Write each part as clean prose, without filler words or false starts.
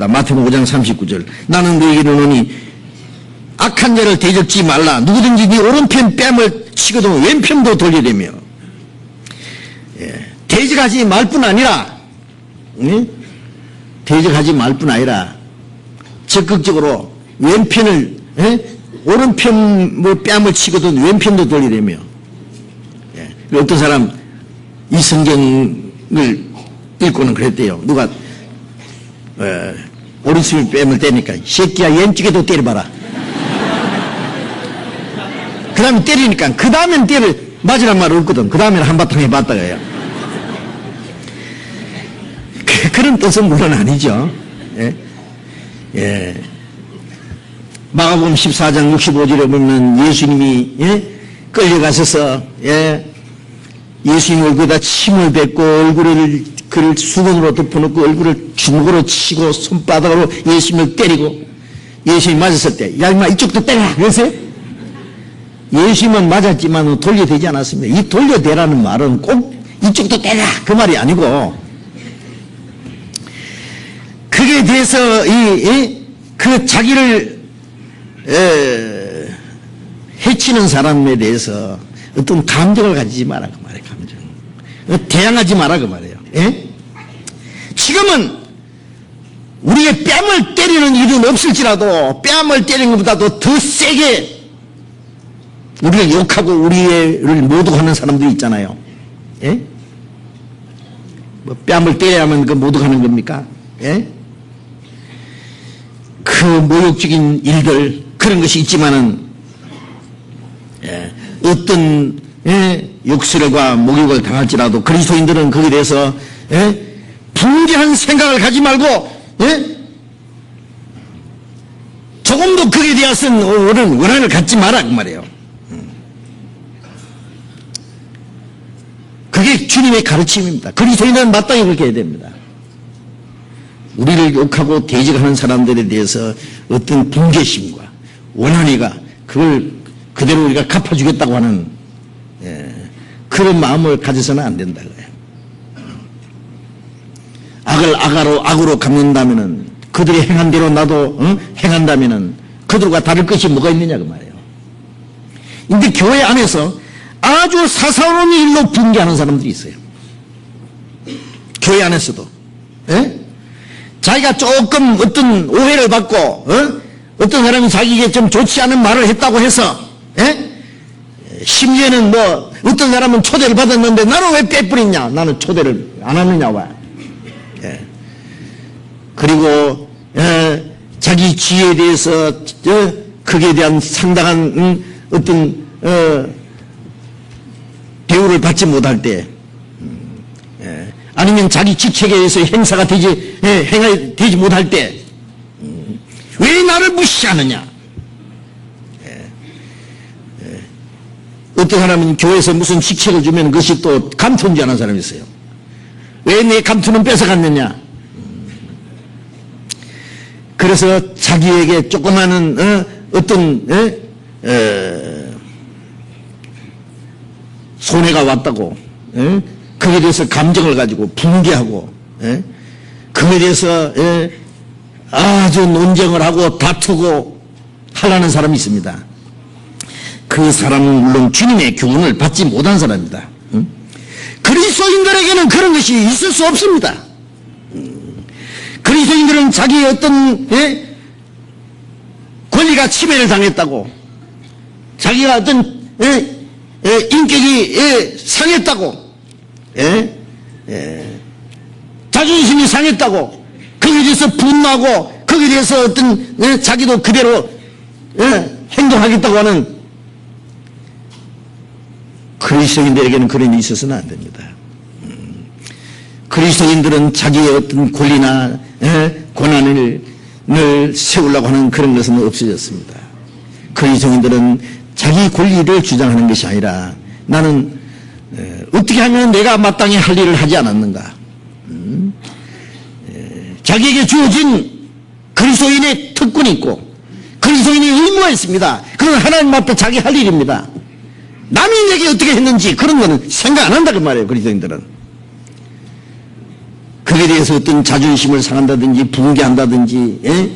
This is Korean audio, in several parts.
마태복음 5장 39절. 나는 너에게 이르노니 악한 자를 대적지 말라. 누구든지 네 오른편 뺨을 치거든 왼편도 돌리려며. 대적하지 말 뿐 아니라, 대적하지 말 뿐 아니라 적극적으로 왼편을, 오른편 뭐 뺨을 치거든 왼편도 돌리려며. 어떤 사람 이 성경을 읽고는 그랬대요. 누가 오른손 뺨을 때니까 새끼야 왼쪽에도 때려봐라. 그 다음에 때리니까 그 다음엔 맞으란 말 없거든. 그 다음에는 한바탕 해봤다가요. 그런 뜻은 물론 아니죠. 마가복음 14장 65절에 보면 예수님이 끌려가셔서 예수님 얼굴에다 침을 뱉고 얼굴을 그를 수건으로 덮어놓고 얼굴을 주먹으로 치고 손바닥으로 예수님을 때리고 예수님이 맞았을 때 야 임마 이쪽도 때려라 그랬어요? 예수님은 맞았지만 돌려대지 않았습니다. 이 돌려대라는 말은 꼭 이쪽도 때려라 그 말이 아니고 그게 대해서 그 자기를 해치는 사람에 대해서 어떤 감정을 가지지 마라 그 말이에요. 감정 대항하지 마라 그 말이에요. 지금은 우리의 뺨을 때리는 일은 없을지라도 뺨을 때리는 것보다도 더 세게 우리를 욕하고 우리를 모독하는 사람들이 있잖아요. 뭐 뺨을 때려야만 그 모독하는 겁니까? 그 모욕적인 일들 그런 것이 있지만은 어떤 욕설과 목욕을 당할지라도 그리스도인들은 거기에 대해서 분개한 생각을 가지 말고 조금도 거기에 대해서는 원한을 갖지 마라 그 말이에요. 그게 주님의 가르침입니다. 그리스도인은 마땅히 그렇게 해야 됩니다. 우리를 욕하고 대적하는 사람들에 대해서 어떤 분개심과 원한이가 그걸 그대로 우리가 갚아주겠다고 하는 그런 마음을 가져서는 안 된다. 악을 악으로 갚는다면은 그들이 행한 대로 나도 행한다면은 그들과 다를 것이 뭐가 있느냐 그 말이에요. 근데 교회 안에서 아주 사사로운 일로 분개하는 사람들이 있어요. 교회 안에서도 자기가 조금 어떤 오해를 받고 어떤 사람이 자기에게 좀 좋지 않은 말을 했다고 해서 심지어는 뭐 어떤 사람은 초대를 받았는데 나는 왜 빼뿌리냐 나는 초대를 안 하느냐 왜 그리고 자기 지혜에 대해서 그에 대한 상당한 어떤 대우를 받지 못할 때 아니면 자기 직책에 의해서 행사가 되지 못할 때 왜 나를 무시하느냐. 어떤 사람은 교회에서 무슨 직책을 주면 그것이 또 감투인 줄 아는 사람이 있어요. 왜 내 감투는 뺏어갔느냐. 그래서 자기에게 조그마한 어떤 손해가 왔다고 그에 대해서 감정을 가지고 분개하고 그에 대해서 아주 논쟁을 하고 다투고 하려는 사람이 있습니다. 그 사람은 물론 주님의 교훈을 받지 못한 사람입니다. 그리스도인들에게는 그런 것이 있을 수 없습니다. 그리스도인들은 자기의 어떤 권리가 침해를 당했다고 자기가 어떤 인격이 상했다고 자존심이 상했다고 거기에 대해서 분노하고 거기에 대해서 어떤 자기도 그대로 행동하겠다고 하는 그리스도인들에게는 그런 일이 있어서는 안 됩니다. 그리스도인들은 자기의 어떤 권리나 권한을 세우려고 하는 그런 것은 없어졌습니다. 그리스도인들은 자기 권리를 주장하는 것이 아니라 나는 어떻게 하면 내가 마땅히 할 일을 하지 않았는가. 자기에게 주어진 그리스도인의 특권이 있고 그리스도인의 의무가 있습니다. 그건 하나님 앞에 자기 할 일입니다. 남이 내게 어떻게 했는지 그런 거는 생각 안 한다 그 말이에요. 그리스도인들은 그에 대해서 어떤 자존심을 상한다든지 붕괴한다든지, 예?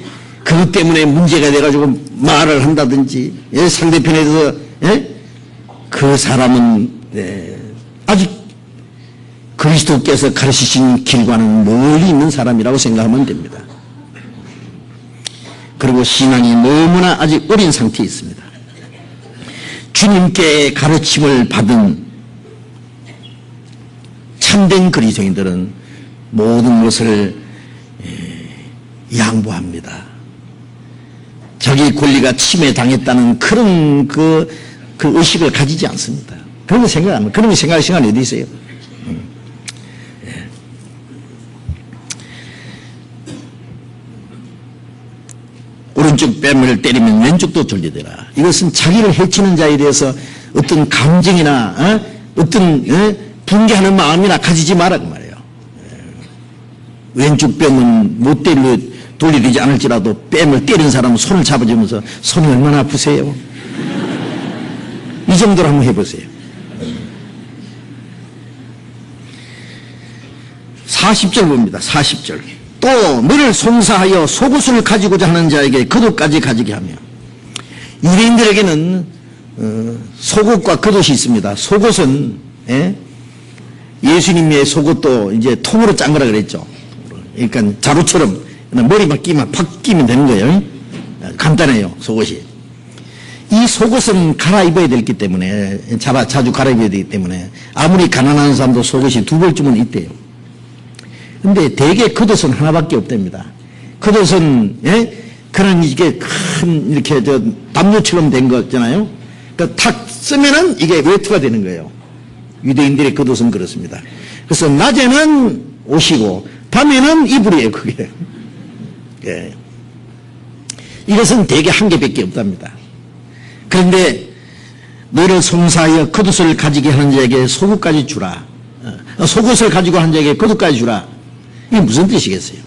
그것 때문에 문제가 돼가지고 말을 한다든지, 예? 상대편에 대해서, 예? 그 사람은, 예, 아직 그리스도께서 가르치신 길과는 멀리 있는 사람이라고 생각하면 됩니다. 그리고 신앙이 너무나 아직 어린 상태에 있습니다. 주님께 가르침을 받은 참된 그리스도인들은 모든 것을 양보합니다. 자기 권리가 침해당했다는 그런 그 의식을 가지지 않습니다. 그런 거 생각 안 합니다. 그런 거 생각할 시간이 어디 있어요? 오른쪽 뺨을 때리면 왼쪽도 돌리더라. 이것은 자기를 해치는 자에 대해서 어떤 감정이나 어떤 분개하는 마음이나 가지지 마라 그 말이에요. 왼쪽 뺨은 못 돌리지 않을지라도 뺨을 때린 사람은 손을 잡아주면서 손이 얼마나 아프세요? 이 정도로 한번 해보세요. 40절 봅니다. 40절. 또 너를 송사하여 속옷을 가지고자 하는 자에게 겉옷까지 가지게 하며. 유대인들에게는 속옷과 겉옷이 있습니다. 속옷은 예수님의 속옷도 이제 통으로 짠 거라 그랬죠. 그러니까 자루처럼 머리만 끼면 팍 끼면 되는 거예요. 간단해요, 속옷이. 이 속옷은 갈아입어야 되기 때문에, 자주 갈아입어야 되기 때문에 아무리 가난한 사람도 속옷이 2벌쯤은 있대요. 근데 대개 겉옷은 하나밖에 없답니다. 겉옷은, 그런 이게 큰 이렇게 담요처럼 된 거 있잖아요. 그러니까 탁 쓰면은 이게 외투가 되는 거예요. 유대인들의 겉옷은 그렇습니다. 그래서 낮에는 옷이고 밤에는 이불이에요, 그게. 예. 이것은 대개 한 개밖에 없답니다. 그런데 너를 송사하여 겉옷을 가지게 하는 자에게 속옷까지 주라. 속옷을 가지고 하는 자에게 겉옷까지 주라. 이게 무슨 뜻이겠어요?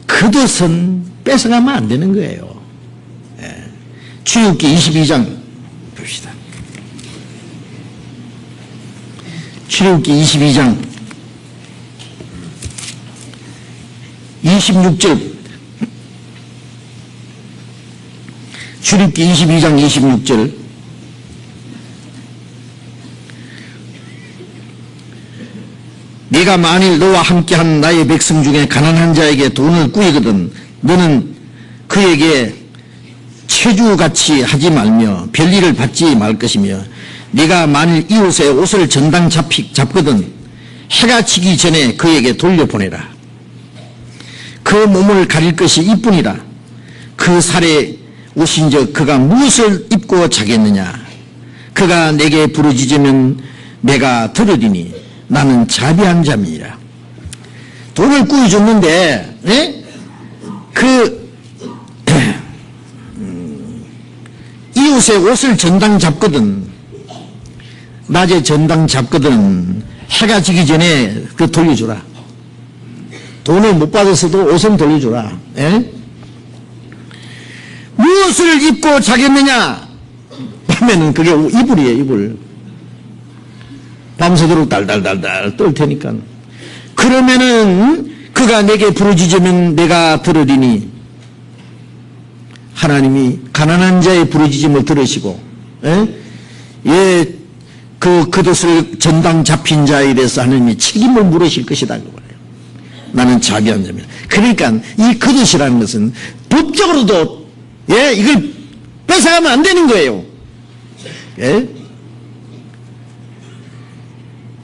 겉옷은 뺏어가면 안 되는 거예요. 예. 출애굽기 22장 봅시다. 출애굽기 22장 26절. 출애굽기 22장 26절. 네가 만일 너와 함께한 나의 백성 중에 가난한 자에게 돈을 꾸이거든 너는 그에게 체주같이 하지 말며 별일을 받지 말 것이며 네가 만일 이웃의 옷을 전당 잡거든 해가 지기 전에 그에게 돌려보내라. 그 몸을 가릴 것이 이뿐이라. 그 살에 오신즉 그가 무엇을 입고 자겠느냐. 그가 내게 부르짖으면 내가 들으리니 나는 자비한 자입니다. 돈을 꾸여줬는데, 이웃의 옷을 전당 잡거든. 낮에 전당 잡거든. 해가 지기 전에 그 돌려주라. 돈을 못 받았어도 옷은 돌려주라. 무엇을 입고 자겠느냐? 밤에는 그게 이불이에요, 이불. 밤새도록 달달달달 떨 테니까. 그러면은 그가 내게 부르짖으면 내가 들으리니. 하나님이 가난한 자의 부르짖음을 들으시고, 그 겉옷을 전당 잡힌 자에 대해서 하나님이 책임을 물으실 것이다. 그거예요. 나는 자비한 자입니다. 그러니까 이 겉옷이라는 것은 법적으로도 이걸 뺏어가면 안 되는 거예요.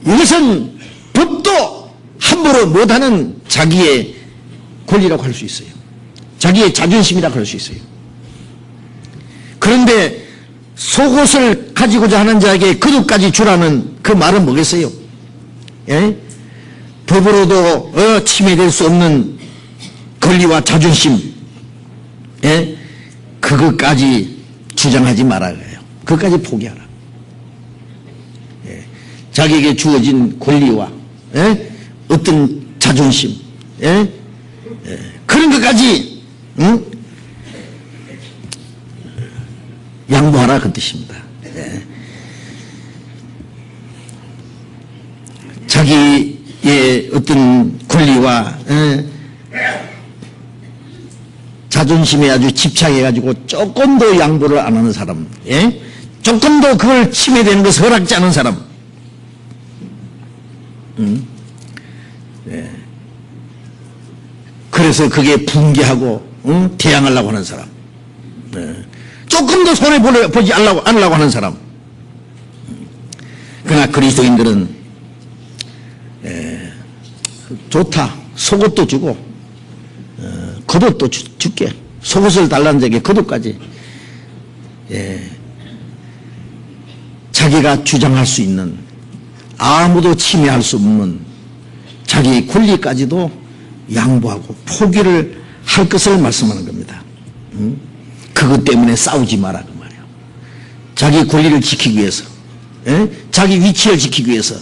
이것은 법도 함부로 못하는 자기의 권리라고 할 수 있어요. 자기의 자존심이라고 할 수 있어요. 그런데 속옷을 가지고자 하는 자에게 겉옷까지 주라는 그 말은 뭐겠어요? 법으로도 침해될 수 없는 권리와 자존심, 그것까지 주장하지 말아야 해요. 그것까지 포기하라. 자기에게 주어진 권리와 어떤 자존심, 그런 것까지 양보하라 그 뜻입니다. 자기의 어떤 권리와 자존심에 아주 집착해가지고 조금도 양보를 안 하는 사람, 조금도 그걸 침해되는 것을 허락지 않은 사람, 그래서 그게 붕괴하고 대항하려고 하는 사람, 조금도 손해보지 않으려고 하는 사람. 그러나 그리스도인들은 좋다, 속옷도 주고 겉옷도 줄게, 속옷을 달라는 자에게 겉옷까지, 자기가 주장할 수 있는, 아무도 침해할 수 없는 자기 권리까지도 양보하고 포기를 할 것을 말씀하는 겁니다. 그것 때문에 싸우지 마라 그 말이에요. 자기 권리를 지키기 위해서, 자기 위치를 지키기 위해서,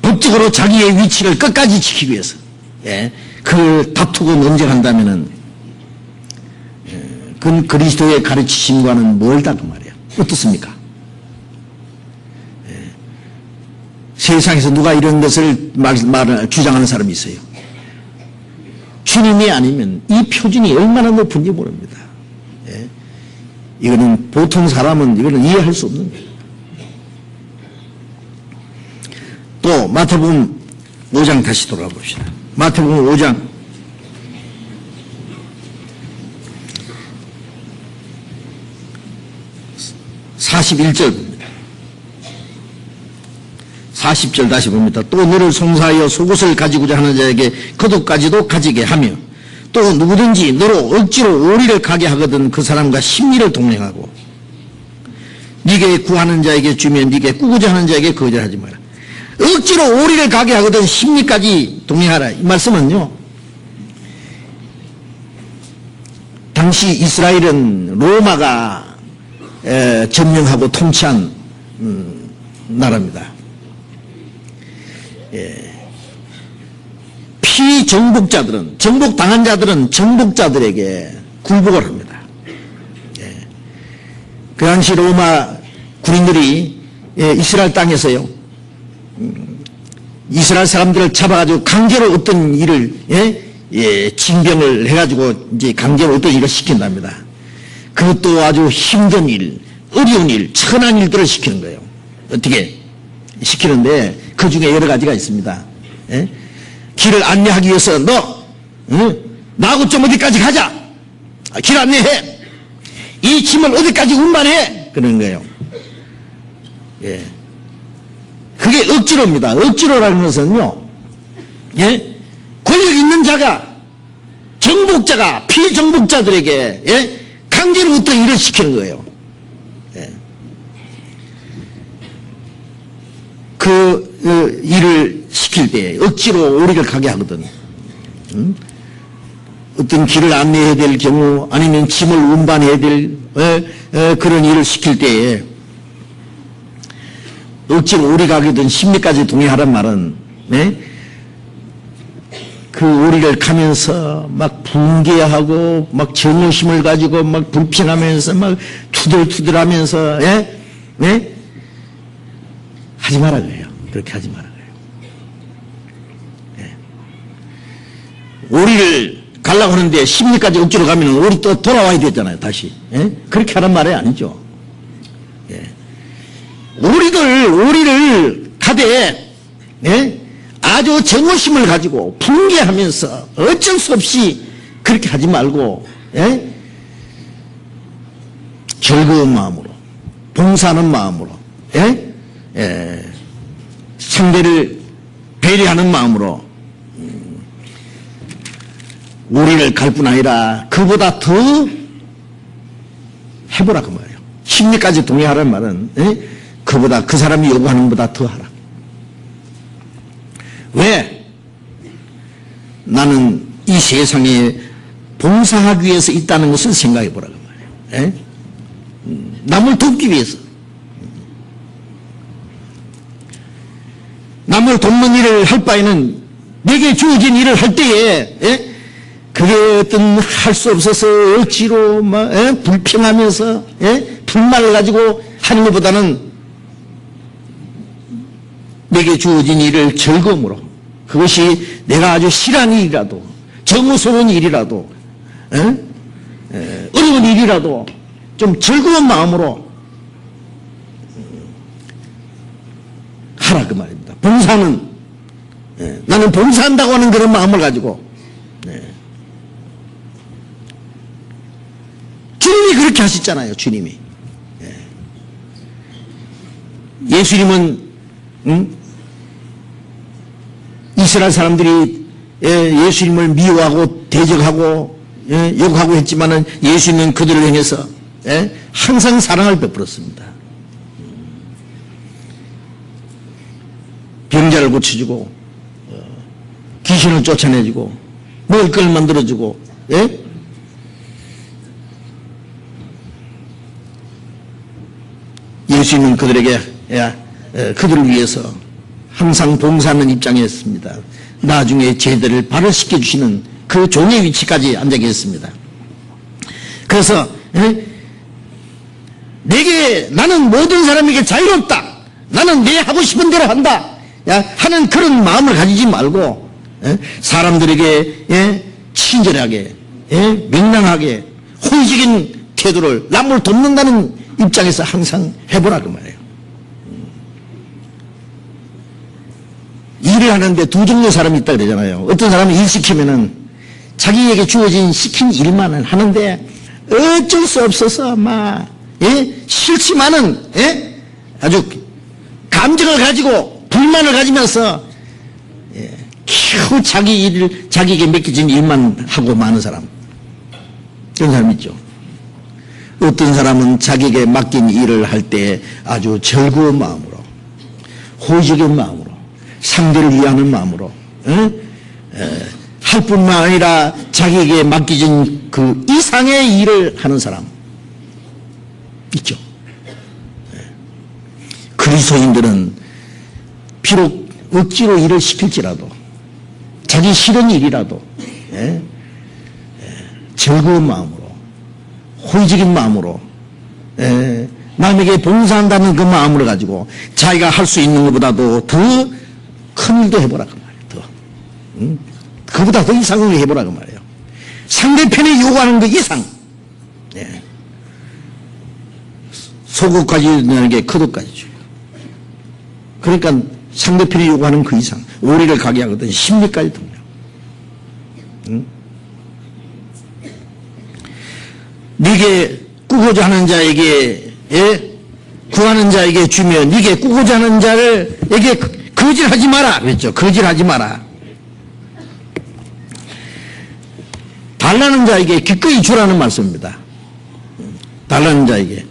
법적으로 자기의 위치를 끝까지 지키기 위해서, 그걸 다투고 논쟁한다면은 그건 그리스도의 가르치심과는 멀다 그 말이에요. 어떻습니까? 세상에서 누가 이런 것을 주장하는 사람이 있어요? 주님이 아니면 이 표준이 얼마나 높은지 모릅니다. 이거는 보통 사람은 이거는 이해할 수 없는 거예요. 또 마태복음 5장 다시 돌아가 봅시다. 마태복음 5장 41절 봅니다. 40절 다시 봅니다. 또 너를 송사하여 속옷을 가지고자 하는 자에게 겉옷까지도 가지게 하며 또 누구든지 너로 억지로 오리를 가게 하거든 그 사람과 심리를 동행하고 네게 구하는 자에게 주면 네게 꾸고자 하는 자에게 거절하지 마라. 억지로 오리를 가게 하거든 심리까지 동행하라. 이 말씀은요, 당시 이스라엘은 로마가 점령하고 통치한 나라입니다. 피정복자들은, 정복당한 자들은 정복자들에게 굴복을 합니다. 그 당시 로마 군인들이 이스라엘 땅에서요, 이스라엘 사람들을 잡아가지고 강제로 어떤 일을, 징병을 해가지고 이제 강제로 어떤 일을 시킨답니다. 그것도 아주 힘든 일, 어려운 일, 천한 일들을 시키는 거예요. 어떻게 시키는데 그 중에 여러 가지가 있습니다. 길을 안내하기 위해서 나하고 좀 어디까지 가자. 길 안내해. 이 짐을 어디까지 운반해. 그런 거예요. 그게 억지로입니다. 억지로라는 것은요, 권력 있는 자가, 정복자가 피정복자들에게 강제로 어떤 일을 시키는 거예요. 그 일을 시킬 때 억지로 오리를 가게 하거든. 어떤 길을 안내해야 될 경우 아니면 짐을 운반해야 될 그런 일을 시킬 때에 억지로 오리 가게든 심리까지 동의하란 말은 그 오리를 가면서 막 붕괴하고 막 정오심을 가지고 막 불평하면서 막 투덜투덜하면서 하지 마라 그래요. 그렇게 하지 마라 그래요. 오리를 가려고 하는데 심리까지 억지로 가면 오리 또 돌아와야 되잖아요. 다시. 그렇게 하란 말이 아니죠. 오리를 가되 아주 정오심을 가지고 붕괴하면서 어쩔 수 없이 그렇게 하지 말고 즐거운 마음으로, 봉사하는 마음으로, 상대를 배려하는 마음으로 오리를 갈 뿐 아니라 그보다 더 해보라 그 말이에요. 심리까지 동의하라는 말은 그보다, 그 사람이 요구하는 것보다 더 하라. 왜? 나는 이 세상에 봉사하기 위해서 있다는 것을 생각해 보라고 말이에요. 남을 돕기 위해서. 남을 돕는 일을 할 바에는 내게 주어진 일을 할 때에 그게 어떤 할 수 없어서 억지로 막 불평하면서 불만을 가지고 하는 것보다는 내게 주어진 일을 즐거움으로, 그것이 내가 아주 싫어하는 일이라도, 정의스러운 일이라도, 어려운 일이라도 좀 즐거운 마음으로 하라 그 말입니다. 봉사는 나는 봉사한다고 하는 그런 마음을 가지고, 주님이 그렇게 하셨잖아요. 주님이. 예수님은 이스라엘 사람들이 예수님을 미워하고 대적하고 욕하고 했지만은 예수님은 그들을 향해서 항상 사랑을 베풀었습니다. 병자를 고쳐주고 귀신을 쫓아내주고 먹을 걸 만들어주고, 예수님은 그들에게 그들을 위해서 항상 봉사하는 입장이었습니다. 나중에 제대를 발효시켜 주시는 그 종의 위치까지 앉아 계셨습니다. 그래서 나는 모든 사람에게 자유롭다, 나는 내 하고 싶은 대로 한다 하는 그런 마음을 가지지 말고 사람들에게 친절하게 명랑하게 호의적인 태도를 남을 돕는다는 입장에서 항상 해보라 그 말이에요. 일을 하는데 두 종류의 사람이 있다 그러잖아요. 어떤 사람은 일 시키면은 자기에게 주어진 시킨 일만을 하는데 어쩔 수 없어서 싫지만은 아주 감정을 가지고 불만을 가지면서 겨우 자기에게 맡겨진 일만 하고 마는 사람, 그런 사람 있죠. 어떤 사람은 자기에게 맡긴 일을 할 때 아주 즐거운 마음으로, 호의적인 마음으로, 상대를 위하는 마음으로 할 뿐만 아니라 자기에게 맡겨진 그 이상의 일을 하는 사람 있죠. 그리스도인들은 비록 억지로 일을 시킬지라도, 자기 싫은 일이라도 즐거운 마음으로, 호의적인 마음으로, 남에게 봉사한다는 그 마음을 가지고 자기가 할 수 있는 것보다도 더 큰 일도 해보라 그 말이에요. 그보다 더 이상을 해보라 그 말이에요. 상대편이 요구하는 그 이상, 소고까지 내게 거두까지 줘요. 그러니까 상대편이 요구하는 그 이상, 오리를 가게 하거든 심리까지 돕냐. 네게 꾸고자 하는 자에게 구하는 자에게 주며 네게 꾸고자 하는 자에게 거질하지 마라 그랬죠. 거질하지 마라. 달라는 자에게 기꺼이 주라는 말씀입니다. 달라는 자에게.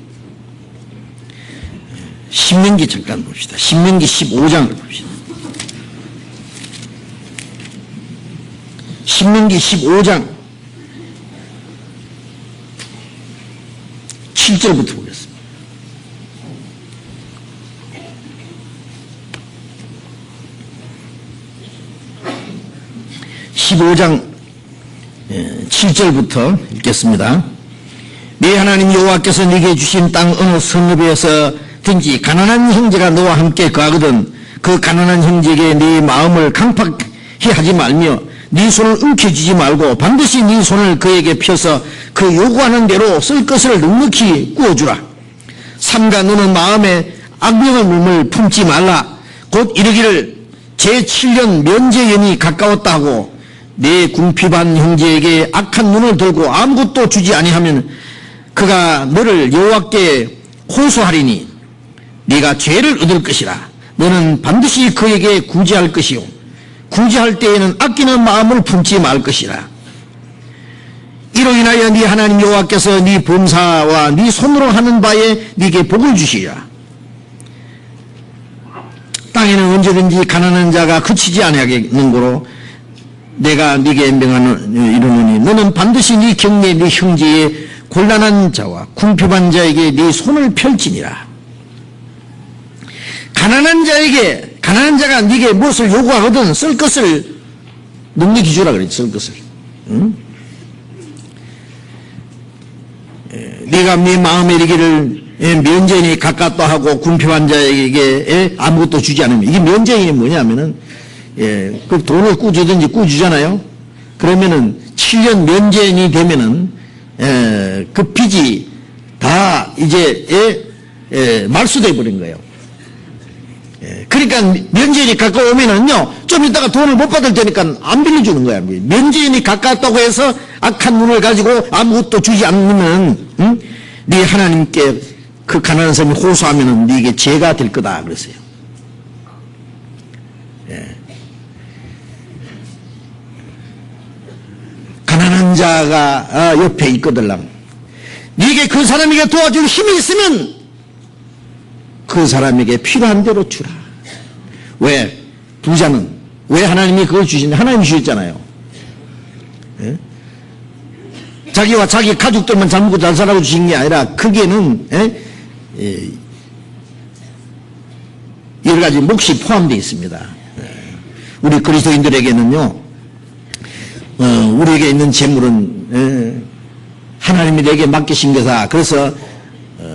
신명기 잠깐 봅시다. 신명기 15장을 봅시다. 신명기 15장 7절부터 보겠습니다. 15장 7절부터 읽겠습니다. 네 하나님 여호와께서 네게 주신 땅 어느 성읍에서든지 가난한 형제가 너와 함께 거하거든 그 가난한 형제에게 네 마음을 강팍히 하지 말며 네 손을 움켜쥐지 말고 반드시 네 손을 그에게 펴서 그 요구하는 대로 쓸 것을 넉넉히 구워주라. 삼가 너는 마음에 악명의 물을 품지 말라. 곧 이르기를 제7년 면제연이 가까웠다 하고 내 궁핍한 형제에게 악한 눈을 들고 아무것도 주지 아니하면 그가 너를 여호와께 호소하리니 네가 죄를 얻을 것이라. 너는 반드시 그에게 구제할 것이요 구제할 때에는 아끼는 마음을 품지 말 것이라. 이로 인하여 네 하나님 여호와께서 네 범사와 네 손으로 하는 바에 네게 복을 주시리라. 땅에는 언제든지 가난한 자가 그치지 아니하겠는 고로 내가 네게 명하노니 너는 반드시 네 경내 네 형제의 곤란한 자와 궁핍한 자에게 네 손을 펼치니라. 가난한 자가 네게 무엇을 요구하거든 쓸 것을 넉넉히 주라 그랬지. 쓸 것을. 네가 네 마음에 이르기를 면제인이 가까또 하고 군표 환자에게 아무것도 주지 않으면, 이게 면제인이 뭐냐면은 그 돈을 꾸주든지 꾸주잖아요. 그러면은 7년 면제인이 되면은 그 빚이 다 이제 말소돼 버린 거예요. 그러니까 면제인이 가까우면은요, 좀 이따가 돈을 못 받을 테니까 안 빌려주는 거야. 면제인이 가깝다고 해서 악한 눈을 가지고 아무것도 주지 않으면, 네 하나님께 그 가난한 사람이 호소하면은 네게 죄가 될 거다 그랬어요. 가난한 자가 옆에 있거들랑 네게 그 사람에게 도와줄 힘이 있으면 그 사람에게 필요한 대로 주라. 왜? 부자는 왜 하나님이 그걸 주시는데? 하나님이 주셨잖아요. 자기와 자기 가족들만 잘 먹고 잘 살라고 주신 게 아니라 거기에는 여러 가지 몫이 포함되어 있습니다. 우리 그리스도인들에게는요, 우리에게 있는 재물은 하나님이 내게 맡기신 거다. 그래서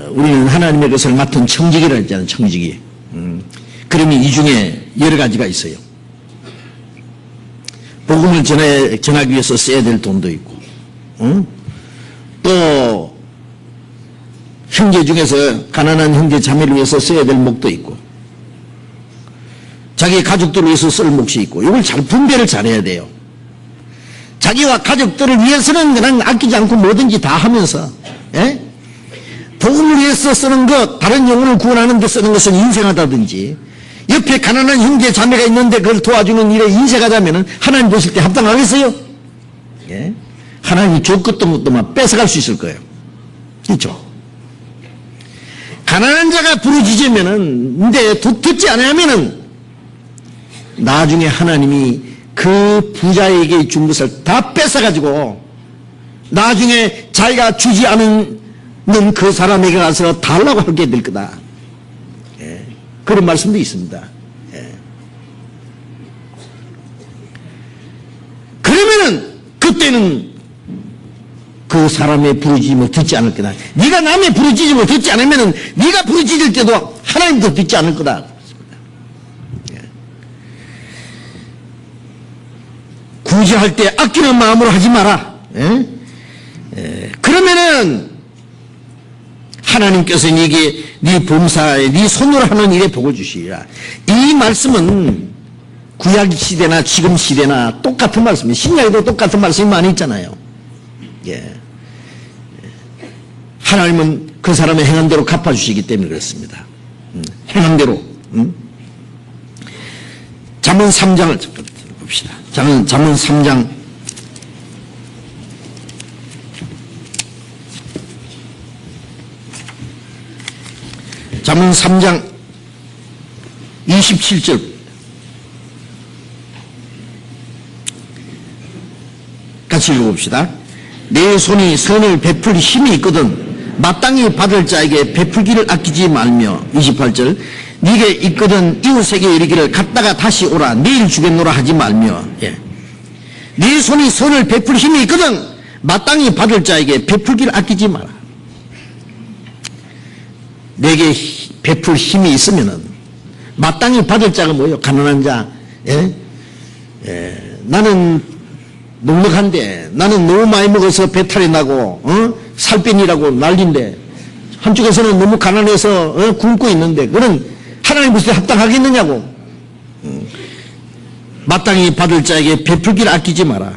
우리는 하나님의 것을 맡은 청지기라 했잖아요. 청지기. 그러면 이 중에 여러 가지가 있어요. 복음을 전하기 위해서 써야 될 돈도 있고, 또 형제 중에서 가난한 형제 자매를 위해서 써야 될 몫도 있고, 자기 가족들을 위해서 쓸 몫이 있고, 이걸 잘 분배를 잘해야 돼요. 자기와 가족들을 위해서는 그냥 아끼지 않고 뭐든지 다 하면서, 복음을 위해서 쓰는 것, 다른 영혼을 구원하는 데 쓰는 것은 인생하다든지, 옆에 가난한 형제 자매가 있는데 그걸 도와주는 일에 인생하자면은 하나님 보실 때 합당하겠어요? 하나님이 줬던 것도만 뺏어갈 수 있을 거예요. 그렇죠? 가난한 자가 부르짖으면은, 근데 듣지 않으면은 나중에 하나님이 그 부자에게 준 것을 다 뺏어가지고 나중에 자기가 주지 않은 그 사람에게 가서 달라고 하게 될 거다. 그런 말씀도 있습니다. 그러면은 그때는 그 사람의 부르짖음을 듣지 않을 거다. 네가 남의 부르짖음을 듣지 않으면은 네가 부르짖을 때도 하나님도 듣지 않을 거다. 구제할 때 아끼는 마음으로 하지 마라. 그러면은 하나님께서 네게 네 범사에 네 손으로 하는 일에 복을 주시리라. 이 말씀은 구약 시대나 지금 시대나 똑같은 말씀이에요. 신약에도 똑같은 말씀이 많이 있잖아요. 하나님은 그 사람의 행한 대로 갚아주시기 때문에 그렇습니다. 행한 대로. 잠언 3장을 봅시다. 잠언 3장 27절 같이 읽어봅시다. 내 손이 선을 베풀 힘이 있거든 마땅히 받을 자에게 베풀기를 아끼지 말며. 28절 네게 있거든 이웃에게 이르기를 갔다가 다시 오라 내일 주겠노라 하지 말며. 네 손이 선을 베풀 힘이 있거든 마땅히 받을 자에게 베풀기를 아끼지 마라. 내게 베풀 힘이 있으면은 마땅히 받을 자가 뭐예요? 가난한 자. 나는 넉넉한데 나는 너무 많이 먹어서 배탈이 나고 살 빼니라고 난리인데 한쪽에서는 너무 가난해서 굶고 있는데 그는 하나님 보실 때 합당하겠느냐고. 마땅히 받을 자에게 베풀기를 아끼지 마라.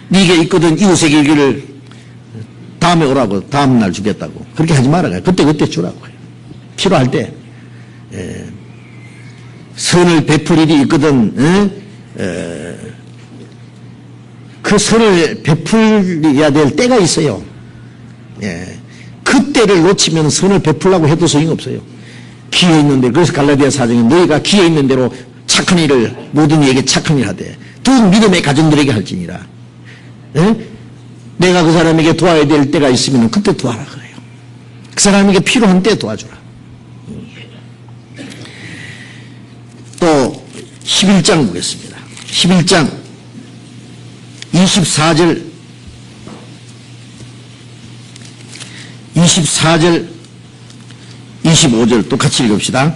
네게 있거든 이웃에게 이르기를 다음에 오라고 다음 날 주겠다고 그렇게 하지 말아요. 그때 주라고 해요. 필요할 때 선을 베풀 일이 있거든 그 선을 베풀어야 될 때가 있어요. 그 때를 놓치면 선을 베풀라고 해도 소용없어요. 기회 있는 대로. 그래서 갈라디아 4장에 너희가 기회 있는 대로 착한 일을 모든 이에게 착한 일 하되 더욱 믿음의 가정들에게 할지니라. 내가 그 사람에게 도와야 될 때가 있으면 그때 도와라 그래요. 그 사람에게 필요한 때 도와주라. 또 11장 보겠습니다. 11장 24절 25절 또 같이 읽읍시다.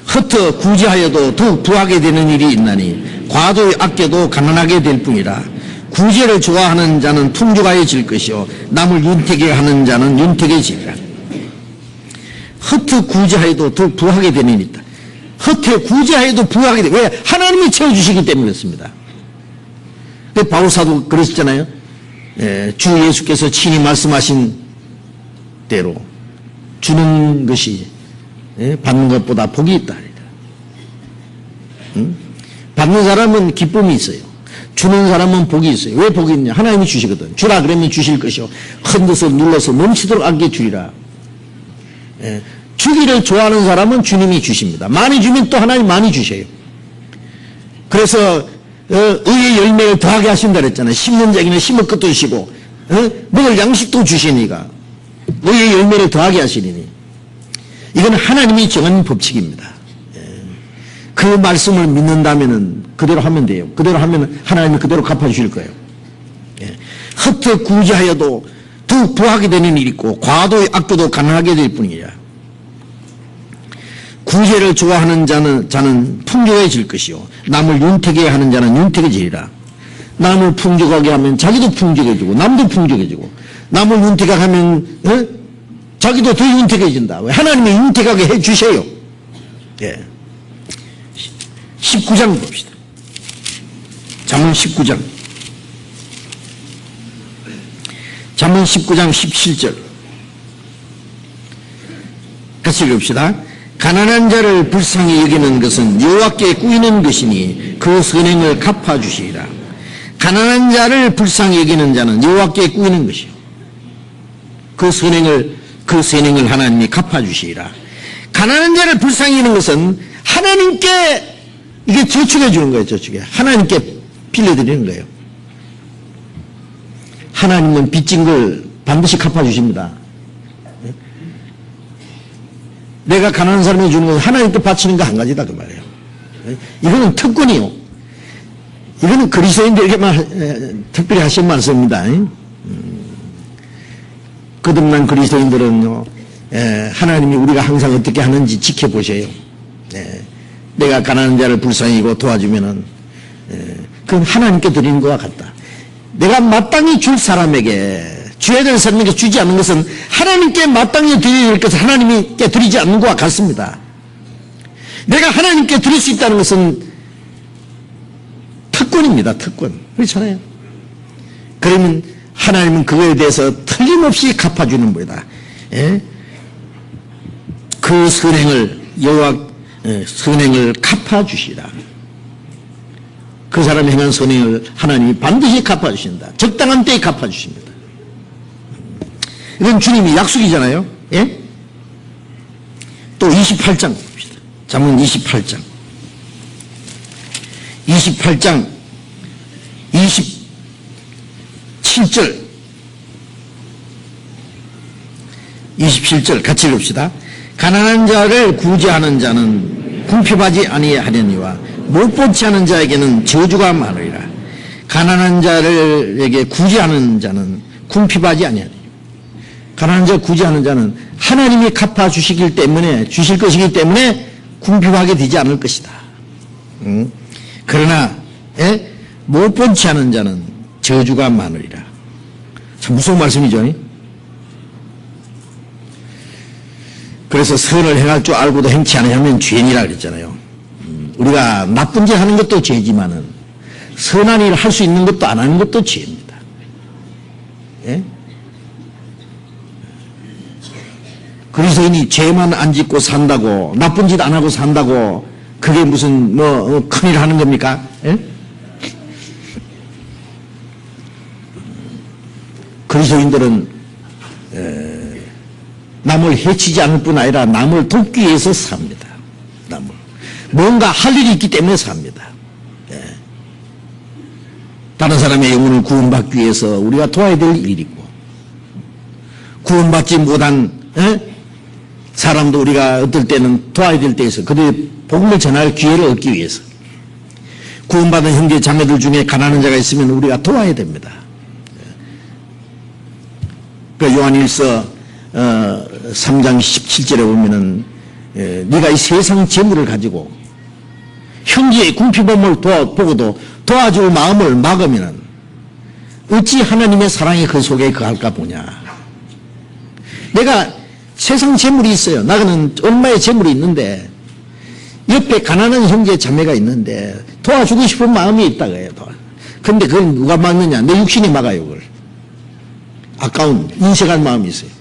흩어 구제하여도 더욱 부하게 되는 일이 있나니 과도히 아껴도 가난하게 될 뿐이라. 구제를 좋아하는 자는 풍족하여질 것이요 남을 윤택하게 하는 자는 윤택해지리라. 흩어 구제하여도 더욱 부하게 되는 일이 있다. 흩어 구제하여도 부하게 돼. 왜? 하나님이 채워주시기 때문에 그렇습니다. 바울사도 그러셨잖아요. 주 예수께서 친히 말씀하신 대로 주는 것이 받는 것보다 복이 있다. 받는 사람은 기쁨이 있어요. 주는 사람은 복이 있어요. 왜 복이 있냐? 하나님이 주시거든. 주라 그러면 주실 것이요 흔들어서 눌러서 넘치도록 아껴 주리라. 주기를 좋아하는 사람은 주님이 주십니다. 많이 주면 또 하나님 많이 주셔요. 그래서 의의 열매를 더하게 하신다 그랬잖아요. 심는 자에게는 심을 것도 주시고 먹을 양식도 주시니까 의의 열매를 더하게 하시리니 이건 하나님이 정한 법칙입니다. 그 말씀을 믿는다면 그대로 하면 돼요. 그대로 하면 하나님이 그대로 갚아주실 거예요. 흩어 구제하여도 더욱 부하게 되는 일이 있고 과도의 악도도 가난하게 될 뿐이라. 구제를 좋아하는 자는 풍족해질 것이요 남을 윤택하게 하는 자는 윤택해지리라. 남을 풍족하게 하면 자기도 풍족해지고 남도 풍족해지고 남을 윤택하게 하면 자기도 더 윤택해진다. 왜? 하나님이 윤택하게 해주셔요. 19장 봅시다. 잠언 19장. 잠언 19장 17절. 같이 읽읍시다. 가난한 자를 불쌍히 여기는 것은 여호와께 꾸이는 것이니 그 선행을 갚아주시리라. 가난한 자를 불쌍히 여기는 자는 여호와께 꾸이는 것이요 그 선행을 하나님이 갚아주시리라. 가난한 자를 불쌍히 여기는 것은 하나님께 이게 저축해 주는 거예요. 저축해. 하나님께 빌려드리는 거예요. 하나님은 빚진 걸 반드시 갚아주십니다. 내가 가난한 사람이 주는 것은 하나님께 바치는 거 한 가지다 그 말이에요. 이거는 특권이요. 이거는 그리스도인들에게만 특별히 하신 말씀입니다. 거듭난 그리스도인들은요, 하나님이 우리가 항상 어떻게 하는지 지켜보셔요. 내가 가난한 자를 불쌍히 여기고 도와주면은 그건 하나님께 드리는 것과 같다. 내가 마땅히 줄 사람에게 줘야 될 사람에게 주지 않는 것은 하나님께 마땅히 드려야 될 것을 하나님께 드리지 않는 것과 같습니다. 내가 하나님께 드릴 수 있다는 것은 특권입니다. 특권. 그렇잖아요. 그러면 하나님은 그거에 대해서 틀림없이 갚아주는 분이다. 그 선행을 선행을 갚아주시라. 그 사람이 행한 선행을 하나님이 반드시 갚아주신다. 적당한 때에 갚아주십니다. 이건 주님이 약속이잖아요. 예? 또 28장 봅시다. 잠언 28장. 28장 27절. 27절 같이 읽읍시다. 가난한 자를 구제하는 자는 궁핍하지 아니하려니와 못본치 하는 자에게는 저주가 많으리라. 가난한 자에게 구제하는 자는 궁핍하지 아니하리라. 가난한 자 구제하는 자는 하나님이 갚아주시기 때문에 주실 것이기 때문에 궁핍하게 되지 않을 것이다. 그러나 못본치 하는 자는 저주가 많으리라. 참 무서운 말씀이죠. 그래서 선을 행할 줄 알고도 행치 않으면 죄인이라 그랬잖아요. 우리가 나쁜 짓 하는 것도 죄지만은 선한 일을 할 수 있는 것도 안 하는 것도 죄입니다. 예? 그리스도인이 죄만 안 짓고 산다고 나쁜 짓 안 하고 산다고 그게 무슨 큰일 하는 겁니까? 예? 그리스도인들은 남을 해치지 않을 뿐 아니라 남을 돕기 위해서 삽니다. 뭔가 할 일이 있기 때문에 삽니다. 다른 사람의 영혼을 구원받기 위해서 우리가 도와야 될 일이 있고 구원받지 못한 사람도 우리가 어떨 때는 도와야 될 때에서 그들의 복음을 전할 기회를 얻기 위해서 구원받은 형제 자매들 중에 가난한 자가 있으면 우리가 도와야 됩니다. 그 요한일서 3장 17절에 보면은 네가 이 세상 재물을 가지고 형제의 궁핍함을 보고도 도와줄 마음을 막으면은 어찌 하나님의 사랑이 그 속에 거할까 보냐. 내가 세상 재물이 있어요. 나는 얼마의 재물이 있는데 옆에 가난한 형제 자매가 있는데 도와주고 싶은 마음이 있다고 해요. 근데 그걸 누가 막느냐? 내 육신이 막아요. 그걸. 아까운 인색한 마음이 있어요.